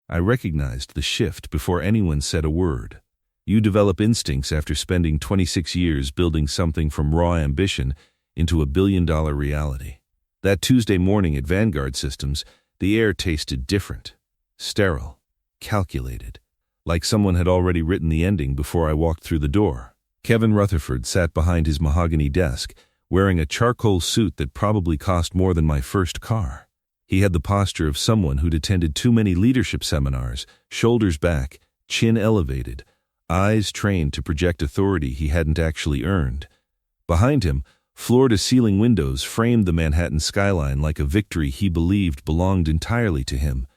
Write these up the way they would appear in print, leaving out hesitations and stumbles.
I recognized the shift before anyone said a word. You develop instincts after spending 26 years building something from raw ambition into a billion-dollar reality. That Tuesday morning at Vanguard Systems, the air tasted different. Sterile. Calculated. Like someone had already written the ending before I walked through the door. Kevin Rutherford sat behind his mahogany desk, wearing a charcoal suit that probably cost more than my first car. He had the posture of someone who'd attended too many leadership seminars, shoulders back, chin elevated, eyes trained to project authority he hadn't actually earned. Behind him, floor-to-ceiling windows framed the Manhattan skyline like a victory he believed belonged entirely to him.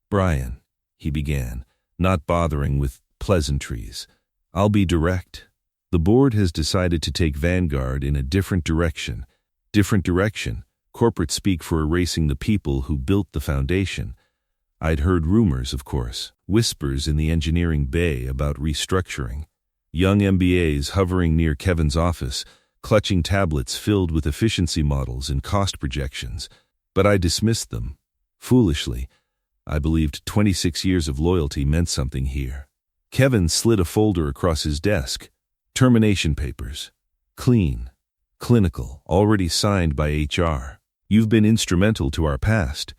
"Brian," he began, not bothering with pleasantries, "I'll be direct. The board has decided to take Vanguard in a different direction. Different direction, corporate speak for erasing the people who built the foundation. I'd heard rumors, of course, whispers in the engineering bay about restructuring. Young MBAs hovering near Kevin's office, clutching tablets filled with efficiency models and cost projections. But I dismissed them. Foolishly, I believed 26 years of loyalty meant something here. Kevin slid a folder across his desk. Termination papers. Clean. Clinical, already signed by HR. "You've been instrumental to our past,"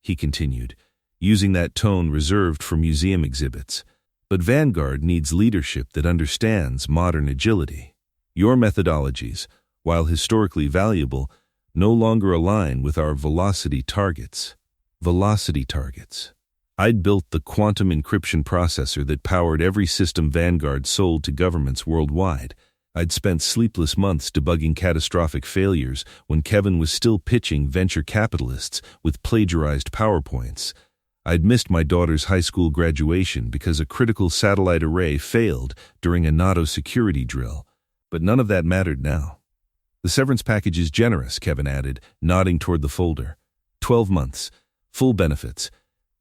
he continued, using that tone reserved for museum exhibits. "But Vanguard needs leadership that understands modern agility. Your methodologies, while historically valuable, no longer align with our velocity targets." Velocity targets. I'd built the quantum encryption processor that powered every system Vanguard sold to governments worldwide. I'd spent sleepless months debugging catastrophic failures when Kevin was still pitching venture capitalists with plagiarized PowerPoints. I'd missed my daughter's high school graduation because a critical satellite array failed during a NATO security drill. But none of that mattered now. "The severance package is generous," Kevin added, nodding toward the folder. 12 months. Full benefits.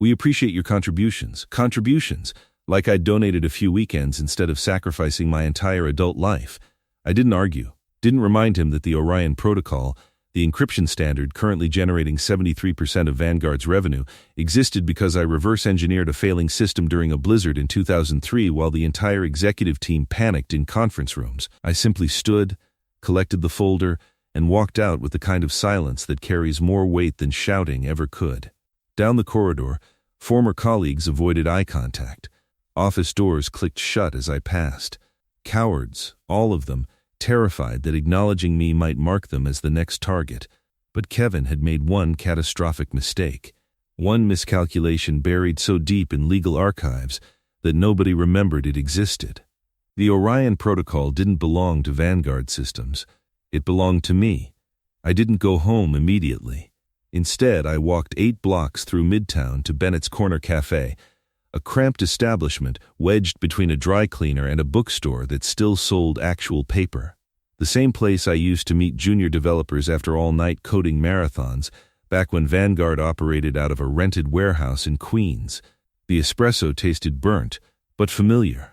"We appreciate your contributions." Contributions! Like I'd donated a few weekends instead of sacrificing my entire adult life. I didn't argue. Didn't remind him that the Orion Protocol, the encryption standard currently generating 73% of Vanguard's revenue, existed because I reverse-engineered a failing system during a blizzard in 2003 while the entire executive team panicked in conference rooms. I simply stood, collected the folder, and walked out with the kind of silence that carries more weight than shouting ever could. Down the corridor, former colleagues avoided eye contact. Office doors clicked shut as I passed. Cowards, all of them, terrified that acknowledging me might mark them as the next target. But Kevin had made one catastrophic mistake. One miscalculation buried so deep in legal archives that nobody remembered it existed. The Orion Protocol didn't belong to Vanguard Systems. It belonged to me. I didn't go home immediately. Instead, I walked 8 blocks through Midtown to Bennett's Corner Cafe, a cramped establishment wedged between a dry cleaner and a bookstore that still sold actual paper. The same place I used to meet junior developers after all-night coding marathons, back when Vanguard operated out of a rented warehouse in Queens. The espresso tasted burnt, but familiar.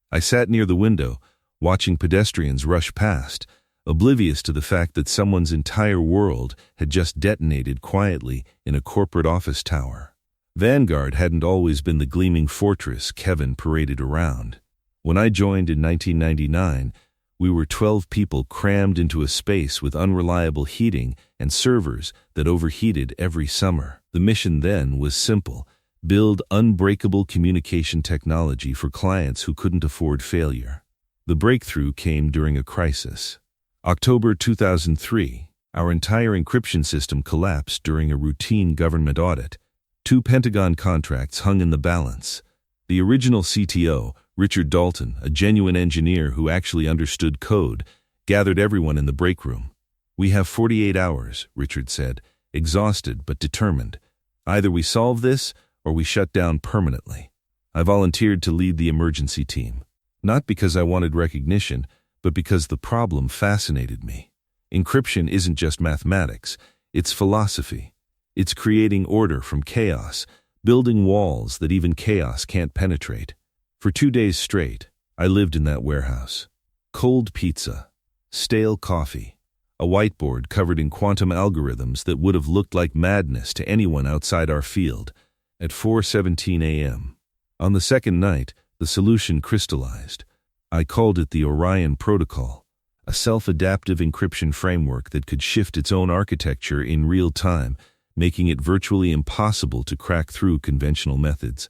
I sat near the window, watching pedestrians rush past, oblivious to the fact that someone's entire world had just detonated quietly in a corporate office tower. Vanguard hadn't always been the gleaming fortress Kevin paraded around. When I joined in 1999, we were 12 people crammed into a space with unreliable heating and servers that overheated every summer. The mission then was simple: build unbreakable communication technology for clients who couldn't afford failure. The breakthrough came during a crisis. October 2003, our entire encryption system collapsed during a routine government audit. 2 Pentagon contracts hung in the balance. The original CTO, Richard Dalton, a genuine engineer who actually understood code, gathered everyone in the break room. "We have 48 hours, Richard said, exhausted but determined. "Either we solve this or we shut down permanently." I volunteered to lead the emergency team. Not because I wanted recognition, but because the problem fascinated me. Encryption isn't just mathematics, it's philosophy. It's creating order from chaos, building walls that even chaos can't penetrate. For 2 days straight, I lived in that warehouse. Cold pizza, stale coffee, a whiteboard covered in quantum algorithms that would have looked like madness to anyone outside our field, at 4:17 a.m. On the second night, the solution crystallized. I called it the Orion Protocol, a self-adaptive encryption framework that could shift its own architecture in real time, making it virtually impossible to crack through conventional methods.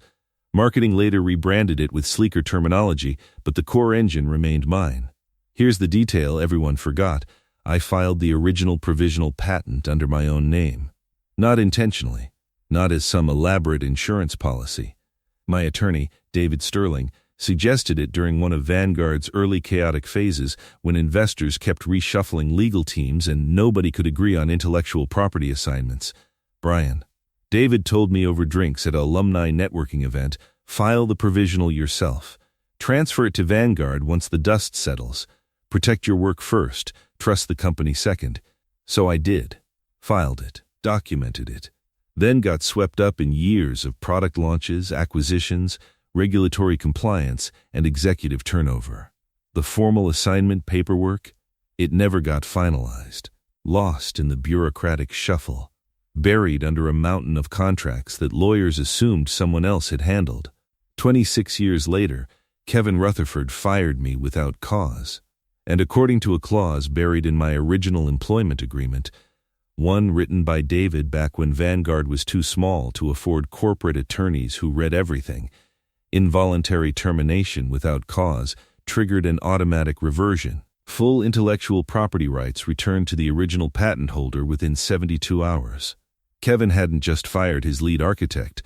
Marketing later rebranded it with sleeker terminology, but the core engine remained mine. Here's the detail everyone forgot. I filed the original provisional patent under my own name. Not intentionally, not as some elaborate insurance policy. My attorney, David Sterling, suggested it during one of Vanguard's early chaotic phases when investors kept reshuffling legal teams and nobody could agree on intellectual property assignments. Brian. David told me over drinks at an alumni networking event, file the provisional yourself. Transfer it to Vanguard once the dust settles. Protect your work first, trust the company second. So I did. Filed it, documented it. Then got swept up in years of product launches, acquisitions, regulatory compliance, and executive turnover. The formal assignment paperwork, it never got finalized, lost in the bureaucratic shuffle, buried under a mountain of contracts that lawyers assumed someone else had handled. 26 years later, Kevin Rutherford fired me without cause. And according to a clause buried in my original employment agreement, one written by David back when Vanguard was too small to afford corporate attorneys who read everything, involuntary termination without cause triggered an automatic reversion. Full intellectual property rights returned to the original patent holder within 72 hours. Kevin hadn't just fired his lead architect.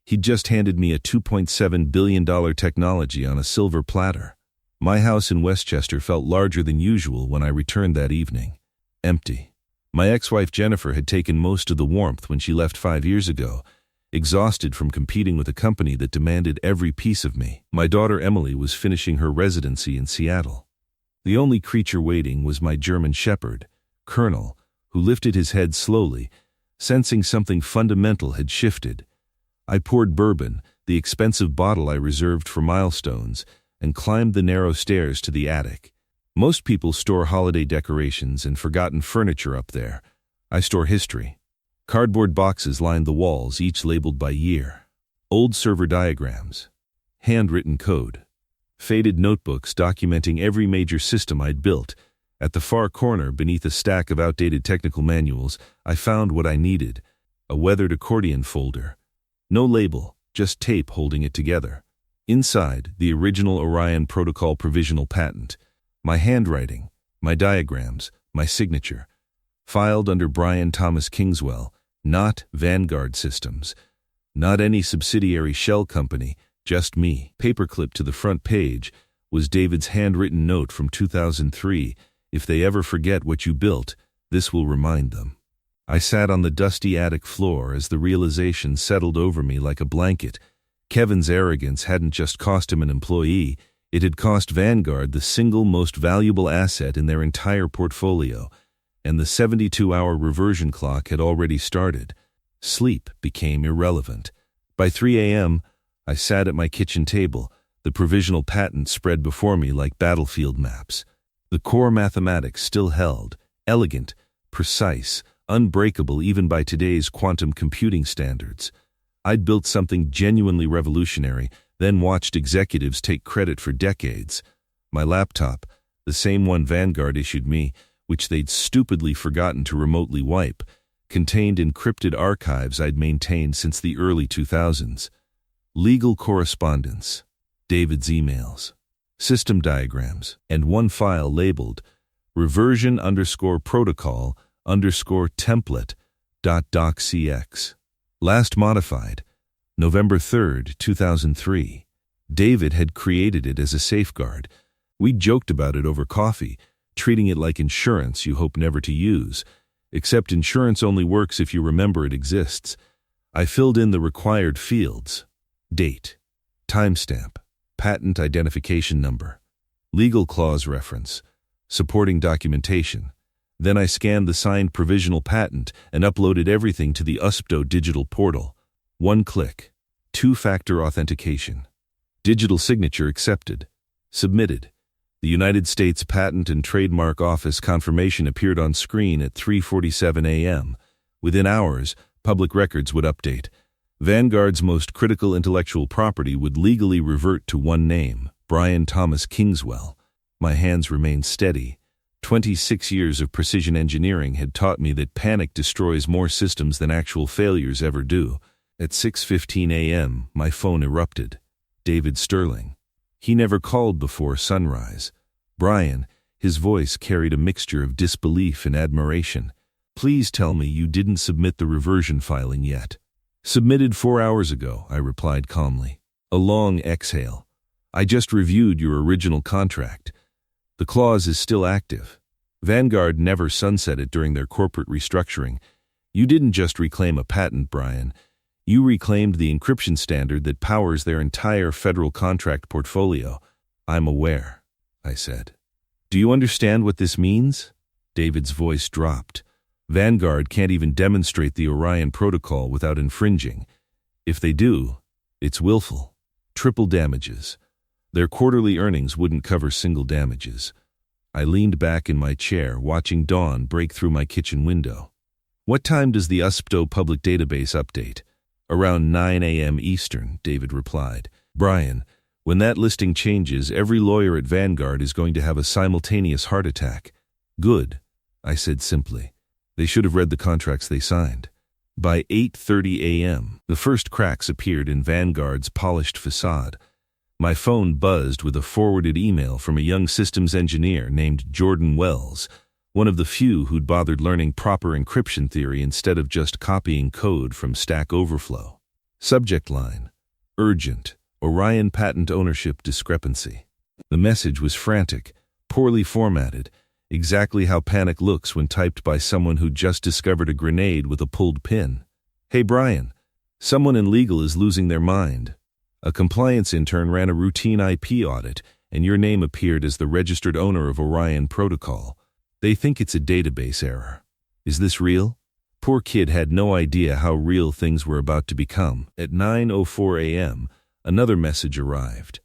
He'd just handed me a $2.7 billion technology on a silver platter. My house in Westchester felt larger than usual when I returned that evening. Empty. My ex-wife Jennifer had taken most of the warmth when she left 5 years ago, exhausted from competing with a company that demanded every piece of me. My daughter Emily was finishing her residency in Seattle. The only creature waiting was my German shepherd, Colonel, who lifted his head slowly, sensing something fundamental had shifted. I poured bourbon, the expensive bottle I reserved for milestones, and climbed the narrow stairs to the attic. Most people store holiday decorations and forgotten furniture up there. I store history. Cardboard boxes lined the walls, each labeled by year. Old server diagrams. Handwritten code. Faded notebooks documenting every major system I'd built. At the far corner, beneath a stack of outdated technical manuals, I found what I needed. A weathered accordion folder. No label, just tape holding it together. Inside, the original Orion Protocol provisional patent. My handwriting, my diagrams, my signature. Filed under Brian Thomas Kingswell, not Vanguard Systems. Not any subsidiary shell company, just me. Paperclip to the front page was David's handwritten note from 2003. If they ever forget what you built, this will remind them. I sat on the dusty attic floor as the realization settled over me like a blanket. Kevin's arrogance hadn't just cost him an employee, it had cost Vanguard the single most valuable asset in their entire portfolio, and the 72-hour reversion clock had already started. Sleep became irrelevant. By 3 a.m., I sat at my kitchen table, the provisional patent spread before me like battlefield maps. The core mathematics still held, elegant, precise, unbreakable even by today's quantum computing standards. I'd built something genuinely revolutionary, then watched executives take credit for decades. My laptop, the same one Vanguard issued me, which they'd stupidly forgotten to remotely wipe, contained encrypted archives I'd maintained since the early 2000s. Legal correspondence, David's emails, system diagrams, and one file labeled reversion_protocol_template.docx. Last modified, November 3, 2003. David had created it as a safeguard. We joked about it over coffee, treating it like insurance you hope never to use, except insurance only works if you remember it exists. I filled in the required fields: date, timestamp, patent identification number, legal clause reference, supporting documentation. Then I scanned the signed provisional patent and uploaded everything to the USPTO digital portal. One click. Two-factor authentication. Digital signature accepted. Submitted. The United States Patent and Trademark Office confirmation appeared on screen at 3:47 a.m. Within hours, public records would update. Vanguard's most critical intellectual property would legally revert to one name, Brian Thomas Kingswell. My hands remained steady. 26 years of precision engineering had taught me that panic destroys more systems than actual failures ever do. At 6:15 a.m., my phone erupted. David Sterling. He never called before sunrise. Brian, his voice carried a mixture of disbelief and admiration. Please tell me you didn't submit the reversion filing yet. Submitted 4 hours ago, I replied calmly. A long exhale. I just reviewed your original contract. The clause is still active. Vanguard never sunset it during their corporate restructuring. You didn't just reclaim a patent, Brian. You reclaimed the encryption standard that powers their entire federal contract portfolio. I'm aware, I said. Do you understand what this means? David's voice dropped. Vanguard can't even demonstrate the Orion Protocol without infringing. If they do, it's willful. Triple damages. Their quarterly earnings wouldn't cover single damages. I leaned back in my chair, watching dawn break through my kitchen window. What time does the USPTO public database update? Around 9 a.m. Eastern, David replied. Brian, when that listing changes, every lawyer at Vanguard is going to have a simultaneous heart attack. Good, I said simply. They should have read the contracts they signed. By 8:30 a.m., the first cracks appeared in Vanguard's polished facade. My phone buzzed with a forwarded email from a young systems engineer named Jordan Wells, one of the few who'd bothered learning proper encryption theory instead of just copying code from Stack Overflow. Subject line: Urgent, Orion patent ownership discrepancy. The message was frantic, poorly formatted, exactly how panic looks when typed by someone who just discovered a grenade with a pulled pin. Hey Brian, someone in legal is losing their mind. A compliance intern ran a routine IP audit, and your name appeared as the registered owner of Orion Protocol. They think it's a database error. Is this real? Poor kid had no idea how real things were about to become. At 9:04 a.m., another message arrived.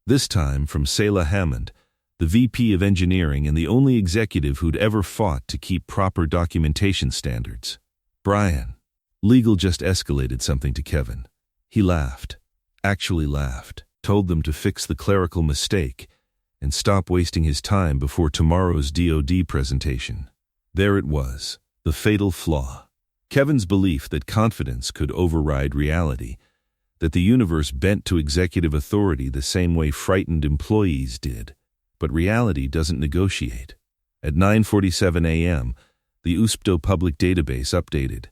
This time from Selah Hammond, the VP of Engineering and the only executive who'd ever fought to keep proper documentation standards. Brian. Legal just escalated something to Kevin. He laughed. Actually laughed. Told them to fix the clerical mistake and stop wasting his time before tomorrow's DoD presentation. There it was, the fatal flaw. Kevin's belief that confidence could override reality, that the universe bent to executive authority the same way frightened employees did. But reality doesn't negotiate. At 9:47 a.m., the USPTO public database updated.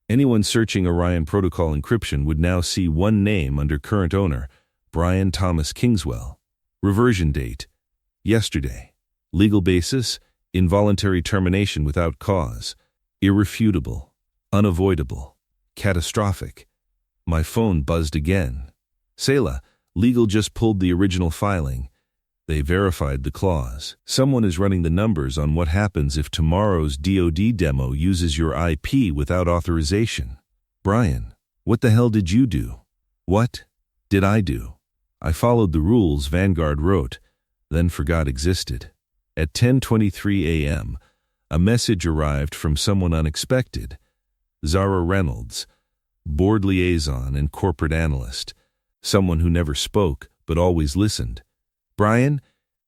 Anyone searching Orion Protocol encryption would now see one name under current owner, Brian Thomas Kingswell. Reversion date: yesterday. Legal basis: involuntary termination without cause. Irrefutable. Unavoidable. Catastrophic. My phone buzzed again. Selah, legal just pulled the original filing. They verified the clause. Someone is running the numbers on what happens if tomorrow's DoD demo uses your IP without authorization. Brian, what the hell did you do? What did I do? I followed the rules Vanguard wrote, then forgot existed. At 10:23 a.m., a message arrived from someone unexpected. Zara Reynolds, board liaison and corporate analyst, someone who never spoke but always listened. Brian,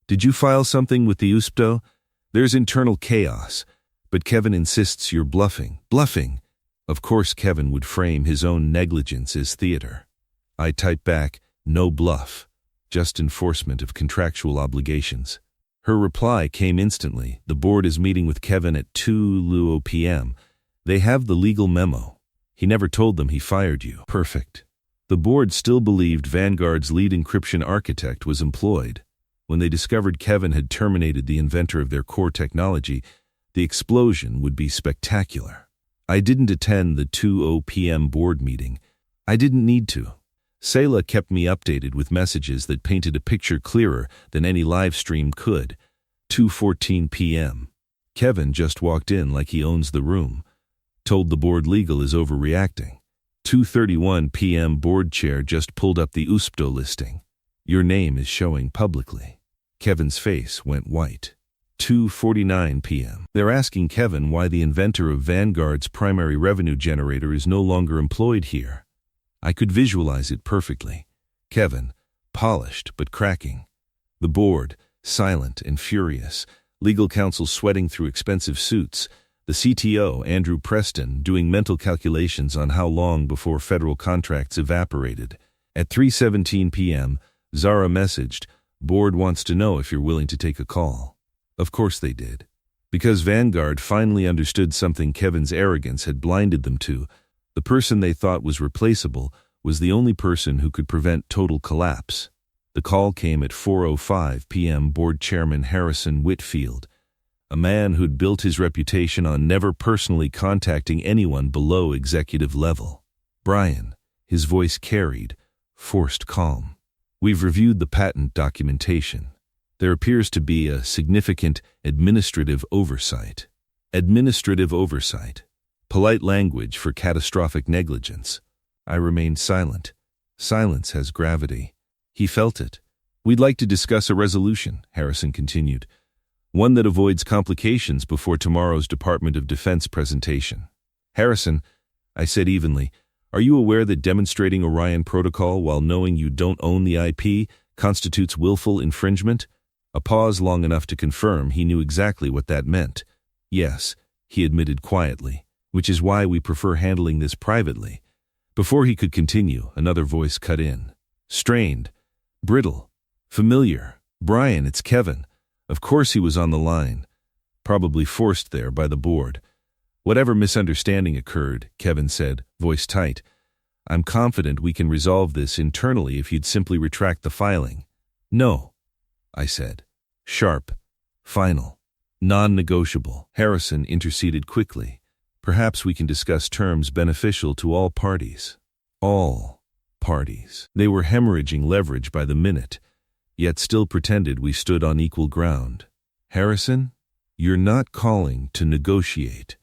did you file something with the USPTO? There's internal chaos, but Kevin insists you're bluffing. Bluffing! Of course Kevin would frame his own negligence as theater. I typed back, no bluff, just enforcement of contractual obligations. Her reply came instantly. The board is meeting with Kevin at 2 p.m. They have the legal memo. He never told them he fired you. Perfect. The board still believed Vanguard's lead encryption architect was employed. When they discovered Kevin had terminated the inventor of their core technology, the explosion would be spectacular. I didn't attend the 2 p.m. board meeting. I didn't need to. Selah kept me updated with messages that painted a picture clearer than any live stream could. 2:14 p.m. Kevin just walked in like he owns the room. Told the board legal is overreacting. 2:31 p.m. board chair just pulled up the USPTO listing. Your name is showing publicly. Kevin's face went white. 2:49 p.m. They're asking Kevin why the inventor of Vanguard's primary revenue generator is no longer employed here. I could visualize it perfectly. Kevin, polished but cracking. The board, silent and furious. Legal counsel sweating through expensive suits. The CTO, Andrew Preston, doing mental calculations on how long before federal contracts evaporated. At 3:17 p.m., Zara messaged, "Board wants to know if you're willing to take a call." Of course they did. Because Vanguard finally understood something Kevin's arrogance had blinded them to. The person they thought was replaceable was the only person who could prevent total collapse. The call came at 4:05 p.m. Board Chairman Harrison Whitfield, a man who'd built his reputation on never personally contacting anyone below executive level. "Brian," his voice carried, forced calm. "We've reviewed the patent documentation. There appears to be a significant administrative oversight." Administrative oversight. Polite language for catastrophic negligence. I remained silent. Silence has gravity. He felt it. "We'd like to discuss a resolution," Harrison continued. "One that avoids complications before tomorrow's Department of Defense presentation." "Harrison," I said evenly, "are you aware that demonstrating Orion Protocol while knowing you don't own the IP constitutes willful infringement?" A pause long enough to confirm he knew exactly what that meant. "Yes," he admitted quietly, "which is why we prefer handling this privately." Before he could continue, another voice cut in. Strained, brittle, familiar. "Brian, it's Kevin." Of course he was on the line, probably forced there by the board. "Whatever misunderstanding occurred," Kevin said, voice tight, "I'm confident we can resolve this internally if you'd simply retract the filing." "No," I said. Sharp, final, non-negotiable. Harrison interceded quickly. "Perhaps we can discuss terms beneficial to all parties." All parties. They were hemorrhaging leverage by the minute, yet still pretended we stood on equal ground. "Harrison, you're not calling to negotiate,"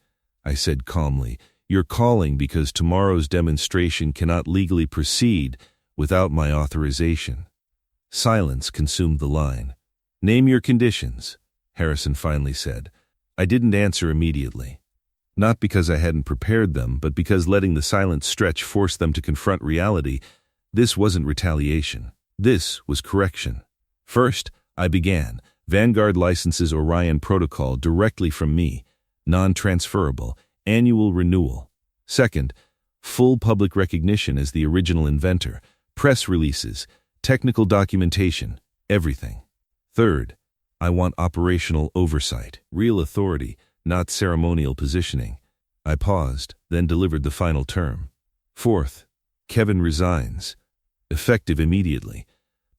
I said calmly. "You're calling because tomorrow's demonstration cannot legally proceed without my authorization." Silence consumed the line. "Name your conditions," Harrison finally said. I didn't answer immediately. Not because I hadn't prepared them, but because letting the silent stretch forced them to confront reality. This wasn't retaliation. This was correction. First, I began. Vanguard licenses Orion Protocol directly from me. Non-transferable. Annual renewal. Second, full public recognition as the original inventor. Press releases. Technical documentation. Everything. Third, I want operational oversight. Real authority, not ceremonial positioning. I paused, then delivered the final term. Fourth, Kevin resigns. Effective immediately.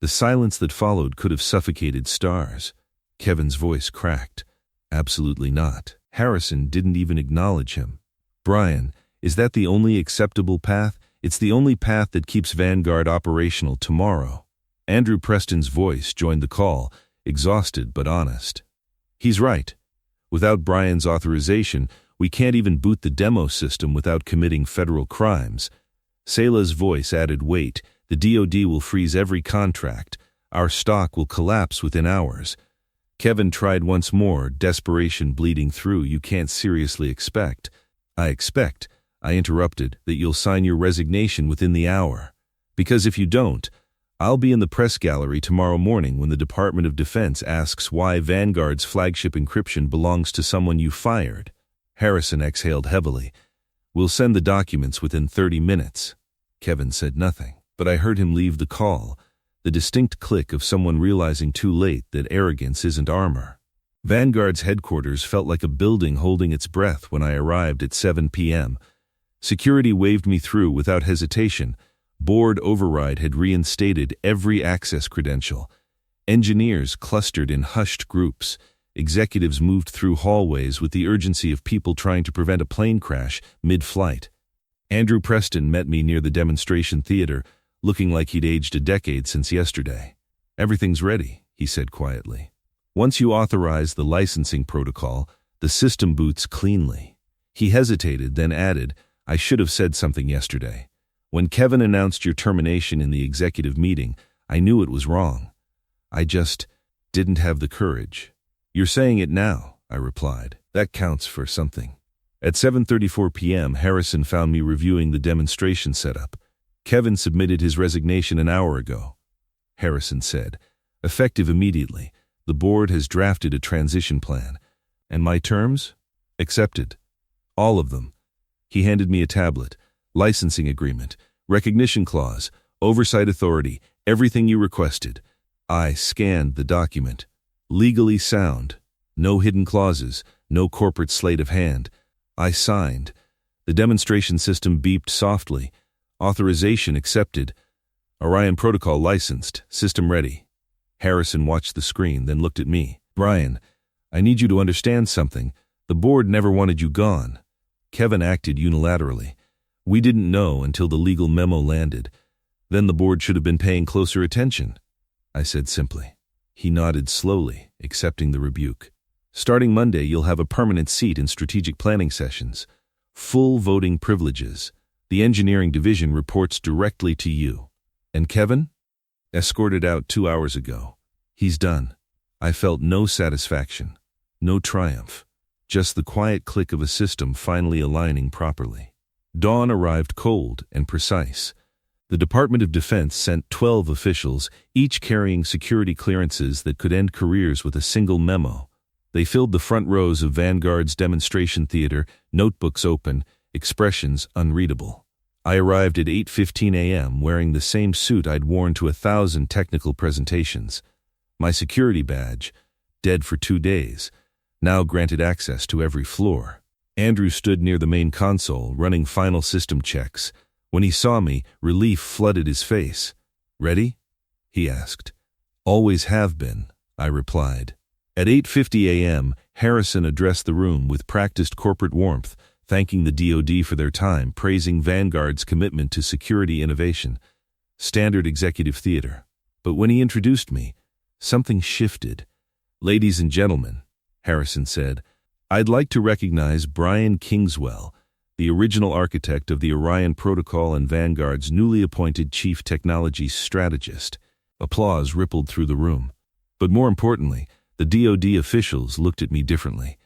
The silence that followed could have suffocated stars. Kevin's voice cracked. Absolutely not. Harrison didn't even acknowledge him. "Brian, is that the only acceptable path? It's the only path that keeps Vanguard operational tomorrow." Andrew Preston's voice joined the call, exhausted but honest. "He's right. Without Brian's authorization, we can't even boot the demo system without committing federal crimes." Sela's voice added weight. "The DoD will freeze every contract. Our stock will collapse within hours." Kevin tried once more, desperation bleeding through. "You can't seriously expect." I interrupted, "that you'll sign your resignation within the hour. Because if you don't, I'll be in the press gallery tomorrow morning when the Department of Defense asks why Vanguard's flagship encryption belongs to someone you fired." Harrison exhaled heavily. "We'll send the documents within 30 minutes. Kevin said nothing, but I heard him leave the call, the distinct click of someone realizing too late that arrogance isn't armor. Vanguard's headquarters felt like a building holding its breath when I arrived at 7 p.m. Security waved me through without hesitation. Board override had reinstated every access credential. Engineers clustered in hushed groups. Executives moved through hallways with the urgency of people trying to prevent a plane crash mid-flight. Andrew Preston met me near the demonstration theater, looking like he'd aged a decade since yesterday. "Everything's ready," he said quietly. "Once you authorize the licensing protocol, the system boots cleanly." He hesitated, then added, "I should have said something yesterday. When Kevin announced your termination in the executive meeting, I knew it was wrong. I just didn't have the courage." "You're saying it now," I replied. "That counts for something." At 7:34 p.m., Harrison found me reviewing the demonstration setup. Kevin submitted his resignation an hour ago, Harrison said. Effective immediately. The board has drafted a transition plan. And my terms? Accepted. All of them. He handed me a tablet. Licensing agreement, recognition clause, oversight authority, everything you requested. I scanned the document. Legally sound. No hidden clauses, no corporate sleight of hand. I signed. The demonstration system beeped softly. Authorization accepted. Orion protocol licensed. System ready. Harrison watched the screen, then looked at me. Brian, I need you to understand something. The board never wanted you gone. Kevin acted unilaterally. We didn't know until the legal memo landed. Then the board should have been paying closer attention, I said simply. He nodded slowly, accepting the rebuke. Starting Monday, you'll have a permanent seat in strategic planning sessions. Full voting privileges. The engineering division reports directly to you. And Kevin? Escorted out 2 hours ago. He's done. I felt no satisfaction, no triumph, just the quiet click of a system finally aligning properly. Dawn arrived cold and precise. The Department of Defense sent 12 officials, each carrying security clearances that could end careers with a single memo. They filled the front rows of Vanguard's demonstration theater, notebooks open, expressions unreadable. I arrived at 8:15 a.m. wearing the same suit I'd worn to 1,000 technical presentations. My security badge, dead for 2 days, now granted access to every floor. Andrew stood near the main console, running final system checks. When he saw me, relief flooded his face. Ready? He asked. Always have been, I replied. At 8:50 a.m., Harrison addressed the room with practiced corporate warmth, thanking the DoD for their time, praising Vanguard's commitment to security innovation. Standard executive theater. But when he introduced me, something shifted. Ladies and gentlemen, Harrison said, I'd like to recognize Brian Kingswell, the original architect of the Orion Protocol and Vanguard's newly appointed Chief Technology Strategist. Applause rippled through the room. But more importantly, the DoD officials looked at me differently.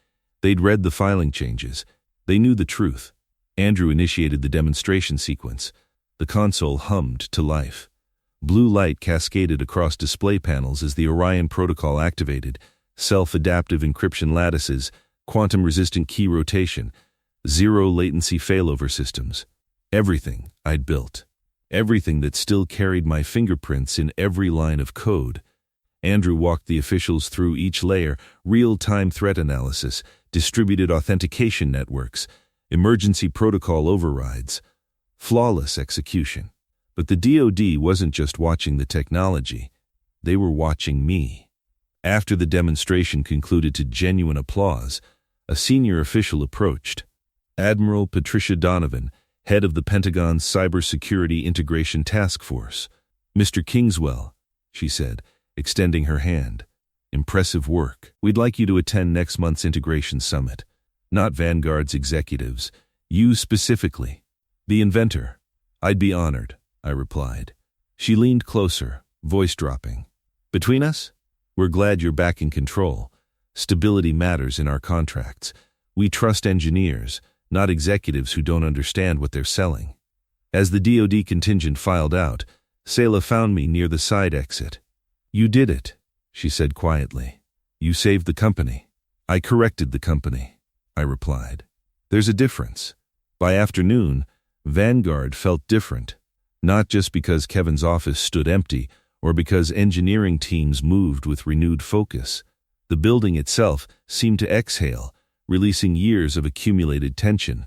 They'd read the filing changes. They knew the truth. Andrew initiated the demonstration sequence. The console hummed to life. Blue light cascaded across display panels as the Orion Protocol activated. Self-adaptive encryption lattices, quantum-resistant key rotation, zero-latency failover systems. Everything I'd built. Everything that still carried my fingerprints in every line of code. Andrew walked the officials through each layer: real-time threat analysis, distributed authentication networks, emergency protocol overrides, flawless execution. But the DoD wasn't just watching the technology. They were watching me. After the demonstration concluded to genuine applause, a senior official approached. Admiral Patricia Donovan, head of the Pentagon's Cybersecurity Integration Task Force. Mr. Kingswell, she said, extending her hand. Impressive work. We'd like you to attend next month's Integration Summit. Not Vanguard's executives. You specifically. The inventor. I'd be honored, I replied. She leaned closer, voice dropping. Between us? We're glad you're back in control. Stability matters in our contracts. We trust engineers, not executives who don't understand what they're selling. As the DoD contingent filed out, Selah found me near the side exit. You did it, she said quietly. You saved the company. I corrected the company, I replied. There's a difference. By afternoon, Vanguard felt different. Not just because Kevin's office stood empty, or because engineering teams moved with renewed focus. The building itself seemed to exhale, releasing years of accumulated tension.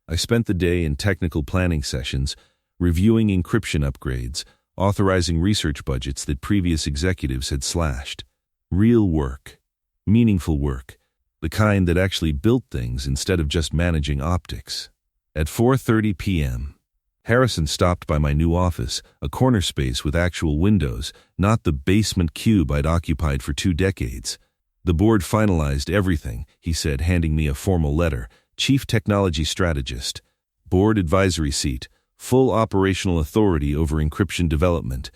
I spent the day in technical planning sessions, reviewing encryption upgrades, authorizing research budgets that previous executives had slashed. Real work. Meaningful work. The kind that actually built things instead of just managing optics. At 4:30 p.m., Harrison stopped by my new office, a corner space with actual windows, not the basement cube I'd occupied for 2 decades. The board finalized everything, he said, handing me a formal letter. Chief Technology Strategist. Board advisory seat. Full operational authority over encryption development.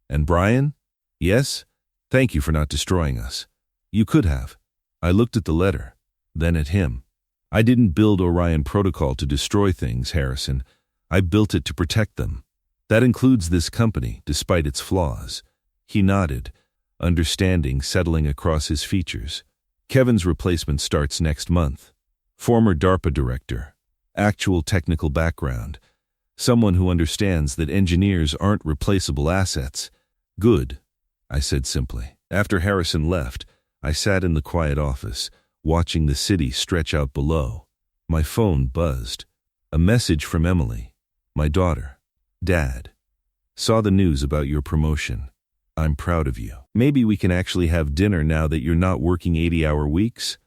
And Brian? Yes? Thank you for not destroying us. You could have. I looked at the letter, then at him. I didn't build Orion Protocol to destroy things, Harrison. I built it to protect them. That includes this company, despite its flaws. He nodded, understanding settling across his features. Kevin's replacement starts next month. Former DARPA director. Actual technical background. Someone who understands that engineers aren't replaceable assets. Good, I said simply. After Harrison left, I sat in the quiet office, watching the city stretch out below. My phone buzzed. A message from Emily, my daughter. Dad, saw the news about your promotion. I'm proud of you. Maybe we can actually have dinner now that you're not working 80-hour weeks?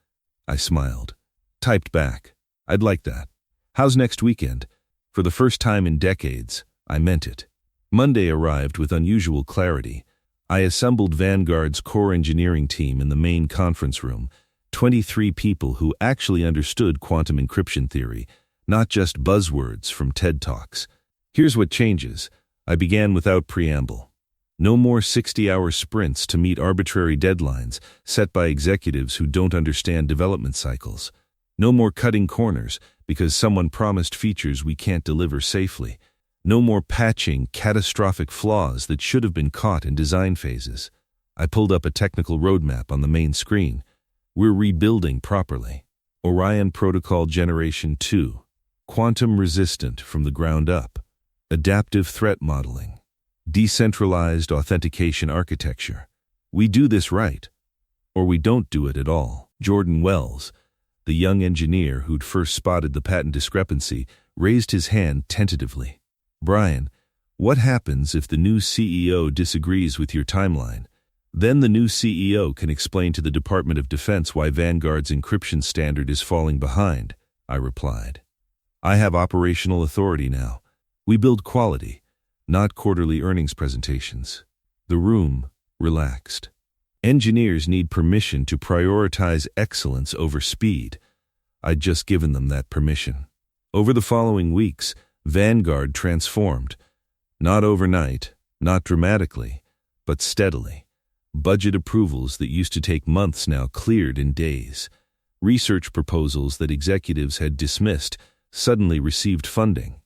I smiled. Typed back, I'd like that. How's next weekend? For the first time in decades, I meant it. Monday arrived with unusual clarity. I assembled Vanguard's core engineering team in the main conference room, 23 people who actually understood quantum encryption theory, not just buzzwords from TED Talks. Here's what changes. I began without preamble. No more 60-hour sprints to meet arbitrary deadlines set by executives who don't understand development cycles. No more cutting corners because someone promised features we can't deliver safely. No more patching catastrophic flaws that should have been caught in design phases. I pulled up a technical roadmap on the main screen. We're rebuilding properly. Orion Protocol Generation 2. Quantum resistant from the ground up. Adaptive threat modeling. Decentralized authentication architecture. We do this right, or we don't do it at all. Jordan Wells, the young engineer who'd first spotted the patent discrepancy, raised his hand tentatively. Brian, what happens if the new CEO disagrees with your timeline? Then the new CEO can explain to the Department of Defense why Vanguard's encryption standard is falling behind, I replied. I have operational authority now. We build quality, not quarterly earnings presentations. The room relaxed. Engineers need permission to prioritize excellence over speed. I'd just given them that permission. Over the following weeks, Vanguard transformed. Not overnight, not dramatically, but steadily. Budget approvals that used to take months now cleared in days. Research proposals that executives had dismissed suddenly received funding.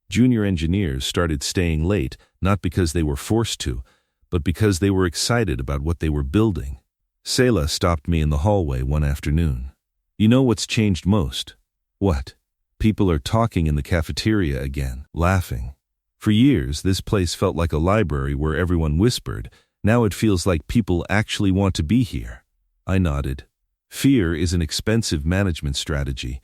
Junior engineers started staying late, not because they were forced to, but because they were excited about what they were building. Selah stopped me in the hallway one afternoon. You know what's changed most? What? People are talking in the cafeteria again, laughing. For years, this place felt like a library where everyone whispered. Now it feels like people actually want to be here. I nodded. Fear is an expensive management strategy.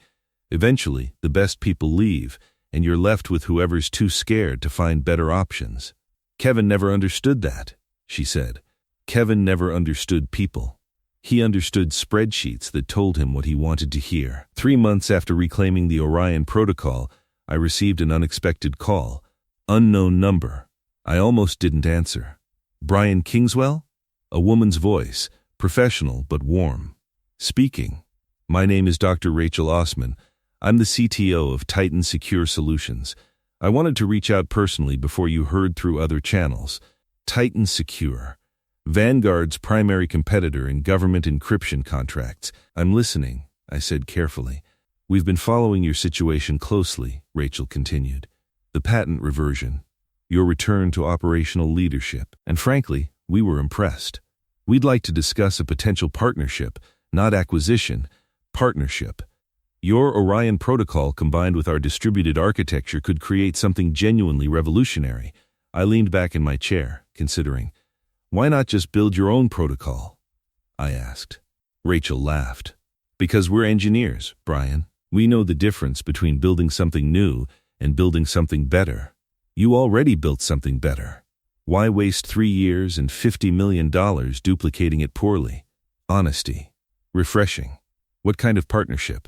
Eventually, the best people leave, and you're left with whoever's too scared to find better options. Kevin never understood that, she said. Kevin never understood people. He understood spreadsheets that told him what he wanted to hear. 3 months after reclaiming the Orion Protocol, I received an unexpected call. Unknown number. I almost didn't answer. Brian Kingswell? A woman's voice, professional but warm. Speaking. My name is Dr. Rachel Osman. I'm the CTO of Titan Secure Solutions. I wanted to reach out personally before you heard through other channels. Titan Secure. Vanguard's primary competitor in government encryption contracts. I'm listening, I said carefully. We've been following your situation closely, Rachel continued. The patent reversion. Your return to operational leadership. And frankly, we were impressed. We'd like to discuss a potential partnership, not acquisition, partnership. Your Orion Protocol combined with our distributed architecture could create something genuinely revolutionary. I leaned back in my chair, considering. Why not just build your own protocol? I asked. Rachel laughed. Because we're engineers, Brian. We know the difference between building something new and building something better. You already built something better. Why waste 3 years and $50 million duplicating it poorly? Honesty. Refreshing. What kind of partnership?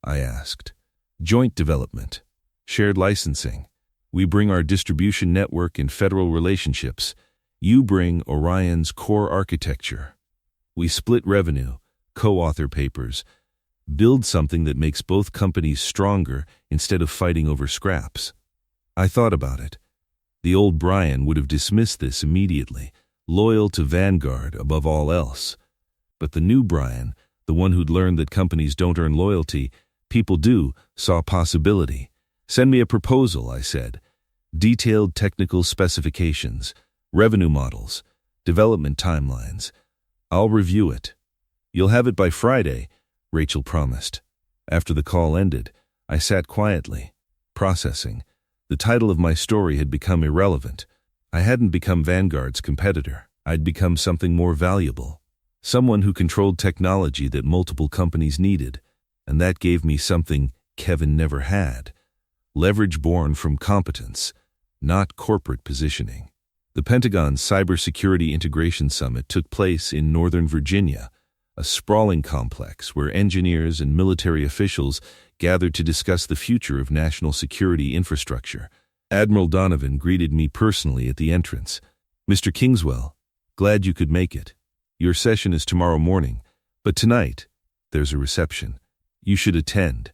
I asked. Joint development. Shared licensing. We bring our distribution network and federal relationships. You bring Orion's core architecture. We split revenue, co-author papers, build something that makes both companies stronger instead of fighting over scraps. I thought about it. The old Brian would have dismissed this immediately, loyal to Vanguard above all else. But the new Brian, the one who'd learned that companies don't earn loyalty, people do, saw possibility. Send me a proposal, I said. Detailed technical specifications, revenue models, development timelines. I'll review it. You'll have it by Friday, Rachel promised. After the call ended, I sat quietly, processing. The title of my story had become irrelevant. I hadn't become Vanguard's competitor. I'd become something more valuable. Someone who controlled technology that multiple companies needed. And that gave me something Kevin never had. Leverage born from competence, not corporate positioning. The Pentagon's Cybersecurity Integration Summit took place in Northern Virginia, a sprawling complex where engineers and military officials gathered to discuss the future of national security infrastructure. Admiral Donovan greeted me personally at the entrance. "Mr. Kingswell, glad you could make it. Your session is tomorrow morning, but tonight, there's a reception. You should attend."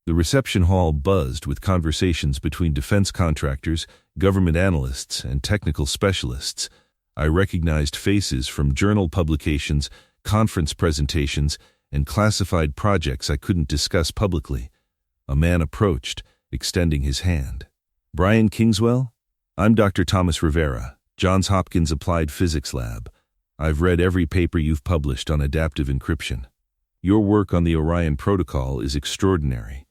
The reception hall buzzed with conversations between defense contractors, government analysts, and technical specialists. I recognized faces from journal publications, conference presentations, and classified projects I couldn't discuss publicly. A man approached, extending his hand. "Brian Kingswell? I'm Dr. Thomas Rivera, Johns Hopkins Applied Physics Lab. I've read every paper you've published on adaptive encryption. Your work on the Orion Protocol is extraordinary.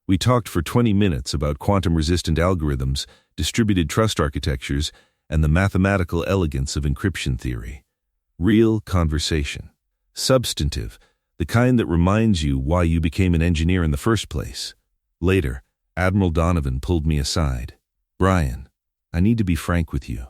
We talked for 20 minutes about quantum-resistant algorithms, distributed trust architectures, and the mathematical elegance of encryption theory. Real conversation. Substantive, the kind that reminds you why you became an engineer in the first place." Later, Admiral Donovan pulled me aside. "Brian, I need to be frank with you.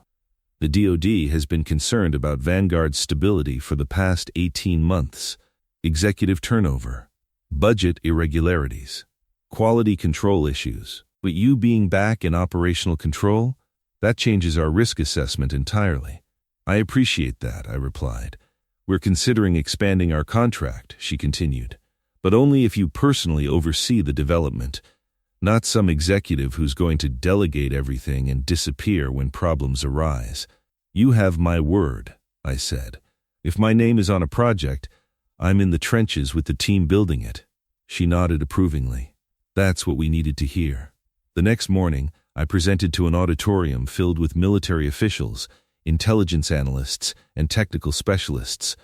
The DoD has been concerned about Vanguard's stability for the past 18 months. Executive turnover, budget irregularities, quality control issues. But you being back in operational control, that changes our risk assessment entirely." "I appreciate that," I replied. "We're considering expanding our contract," she continued, "but only if you personally oversee the development, not some executive who's going to delegate everything and disappear when problems arise." "You have my word," I said. "If my name is on a project, I'm in the trenches with the team building it." She nodded approvingly. That's what we needed to hear. The next morning, I presented to an auditorium filled with military officials, intelligence analysts, and technical specialists.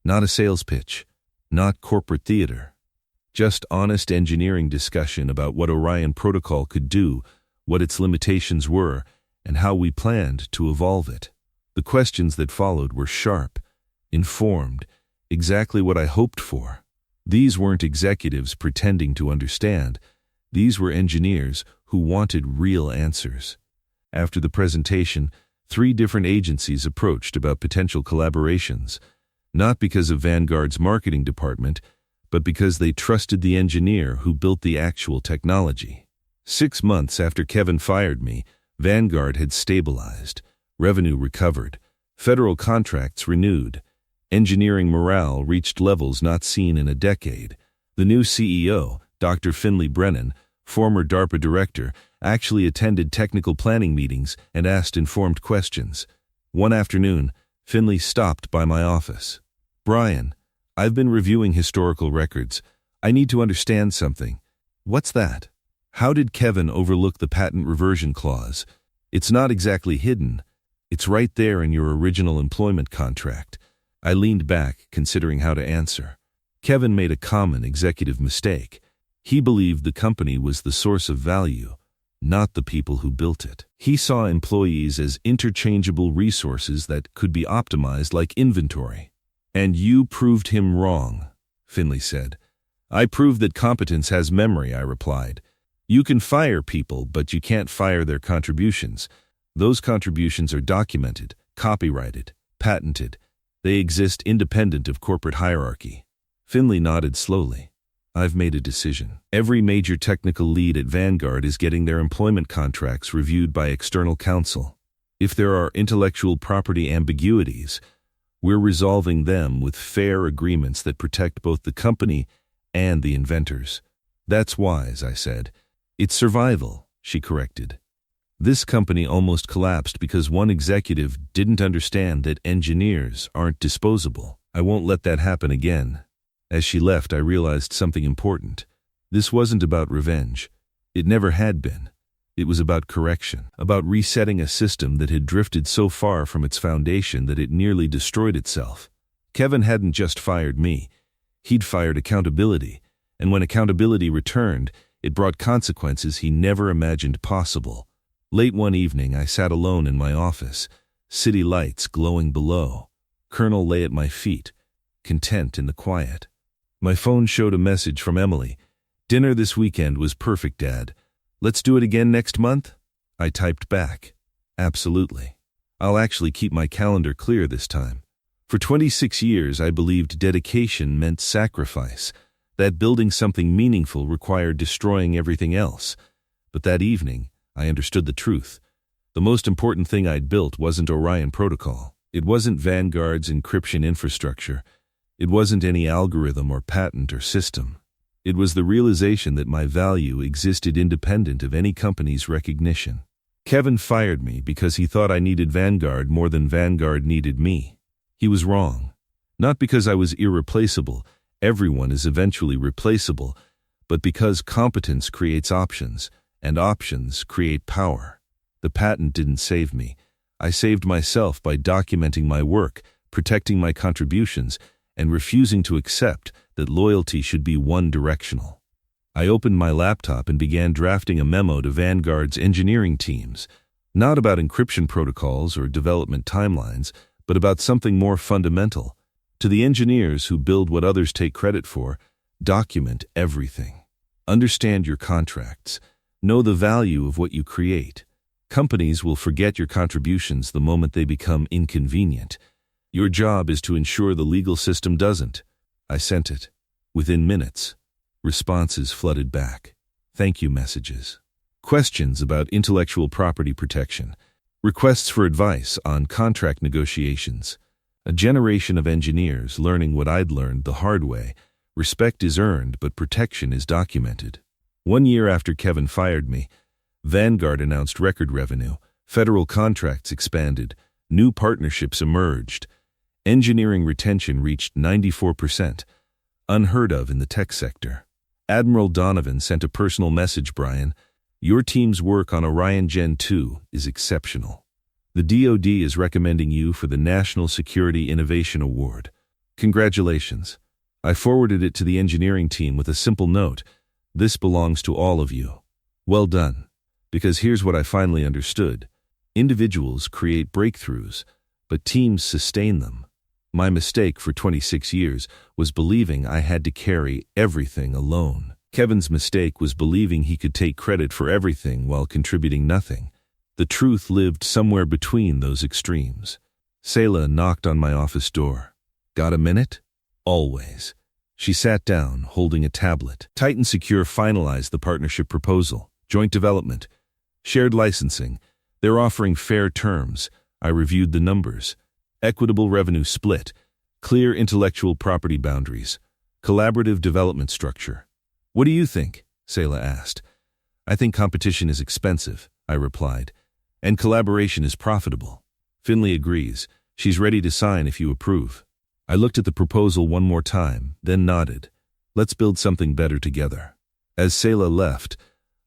Not a sales pitch, not corporate theater. Just honest engineering discussion about what Orion Protocol could do, what its limitations were, and how we planned to evolve it. The questions that followed were sharp, informed, exactly what I hoped for. These weren't executives pretending to understand. These were engineers who wanted real answers. After the presentation, 3 different agencies approached about potential collaborations, not because of Vanguard's marketing department, but because they trusted the engineer who built the actual technology. 6 months after Kevin fired me, Vanguard had stabilized, revenue recovered, federal contracts renewed, engineering morale reached levels not seen in a decade. The new CEO, Dr. Finley Brennan, former DARPA director, actually attended technical planning meetings and asked informed questions. One afternoon, Finley stopped by my office. "Brian, I've been reviewing historical records. I need to understand something." "What's that?" "How did Kevin overlook the patent reversion clause? It's not exactly hidden. It's right there in your original employment contract." I leaned back, considering how to answer. Kevin made a common executive mistake. He believed the company was the source of value, not the people who built it. He saw employees as interchangeable resources that could be optimized like inventory. "And you proved him wrong," Finley said. "I proved that competence has memory," I replied. "You can fire people, but you can't fire their contributions. Those contributions are documented, copyrighted, patented. They exist independent of corporate hierarchy." Finley nodded slowly. "I've made a decision. Every major technical lead at Vanguard is getting their employment contracts reviewed by external counsel. If there are intellectual property ambiguities, we're resolving them with fair agreements that protect both the company and the inventors." "That's wise," I said. "It's survival," she corrected. "This company almost collapsed because one executive didn't understand that engineers aren't disposable. I won't let that happen again." As she left, I realized something important. This wasn't about revenge. It never had been. It was about correction, about resetting a system that had drifted so far from its foundation that it nearly destroyed itself. Kevin hadn't just fired me. He'd fired accountability, and when accountability returned, it brought consequences he never imagined possible. Late one evening, I sat alone in my office, city lights glowing below. Colonel lay at my feet, content in the quiet. My phone showed a message from Emily. "Dinner this weekend was perfect, Dad. Let's do it again next month?" I typed back, "Absolutely. I'll actually keep my calendar clear this time." For 26 years, I believed dedication meant sacrifice, that building something meaningful required destroying everything else. But that evening, I understood the truth. The most important thing I'd built wasn't Orion Protocol. It wasn't Vanguard's encryption infrastructure. It wasn't any algorithm or patent or system. It was the realization that my value existed independent of any company's recognition. Kevin fired me because he thought I needed Vanguard more than Vanguard needed me. He was wrong. Not because I was irreplaceable, everyone is eventually replaceable, but because competence creates options, and options create power. The patent didn't save me. I saved myself by documenting my work, protecting my contributions, and refusing to accept that loyalty should be one-directional. I opened my laptop and began drafting a memo to Vanguard's engineering teams, not about encryption protocols or development timelines, but about something more fundamental. To the engineers who build what others take credit for, document everything. Understand your contracts. Know the value of what you create. Companies will forget your contributions the moment they become inconvenient. Your job is to ensure the legal system doesn't. I sent it. Within minutes, responses flooded back. Thank you messages. Questions about intellectual property protection. Requests for advice on contract negotiations. A generation of engineers learning what I'd learned the hard way. Respect is earned, but protection is documented. 1 year after Kevin fired me, Vanguard announced record revenue. Federal contracts expanded. New partnerships emerged. Engineering retention reached 94%, unheard of in the tech sector. Admiral Donovan sent a personal message, "Brian, your team's work on Orion Gen 2 is exceptional. The DoD is recommending you for the National Security Innovation Award. Congratulations." I forwarded it to the engineering team with a simple note, "This belongs to all of you. Well done." Because here's what I finally understood. Individuals create breakthroughs, but teams sustain them. My mistake for 26 years was believing I had to carry everything alone. Kevin's mistake was believing he could take credit for everything while contributing nothing. The truth lived somewhere between those extremes. Selah knocked on my office door. "Got a minute?" "Always." She sat down, holding a tablet. Titan Secure finalized the partnership proposal. Joint development. Shared licensing. They're offering fair terms. I reviewed the numbers. Equitable revenue split. Clear intellectual property boundaries. Collaborative development structure. "What do you think?" Selah asked. "I think competition is expensive," I replied, "and collaboration is profitable." Finley agrees. She's ready to sign if you approve. I looked at the proposal one more time, then nodded. Let's build something better together. As Selah left,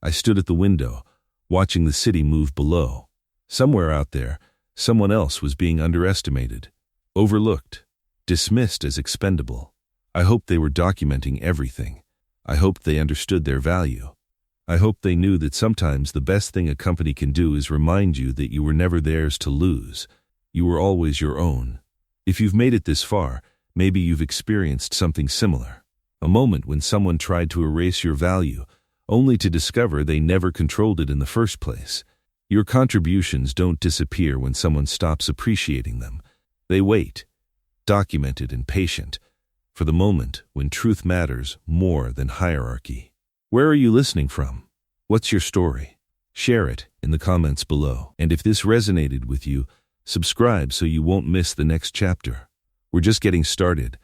I stood at the window, watching the city move below. Somewhere out there, someone else was being underestimated, overlooked, dismissed as expendable. I hoped they were documenting everything. I hoped they understood their value. I hoped they knew that sometimes the best thing a company can do is remind you that you were never theirs to lose. You were always your own. If you've made it this far, maybe you've experienced something similar. A moment when someone tried to erase your value, only to discover they never controlled it in the first place. Your contributions don't disappear when someone stops appreciating them. They wait, documented and patient, for the moment when truth matters more than hierarchy. Where are you listening from? What's your story? Share it in the comments below. And if this resonated with you, subscribe so you won't miss the next chapter. We're just getting started.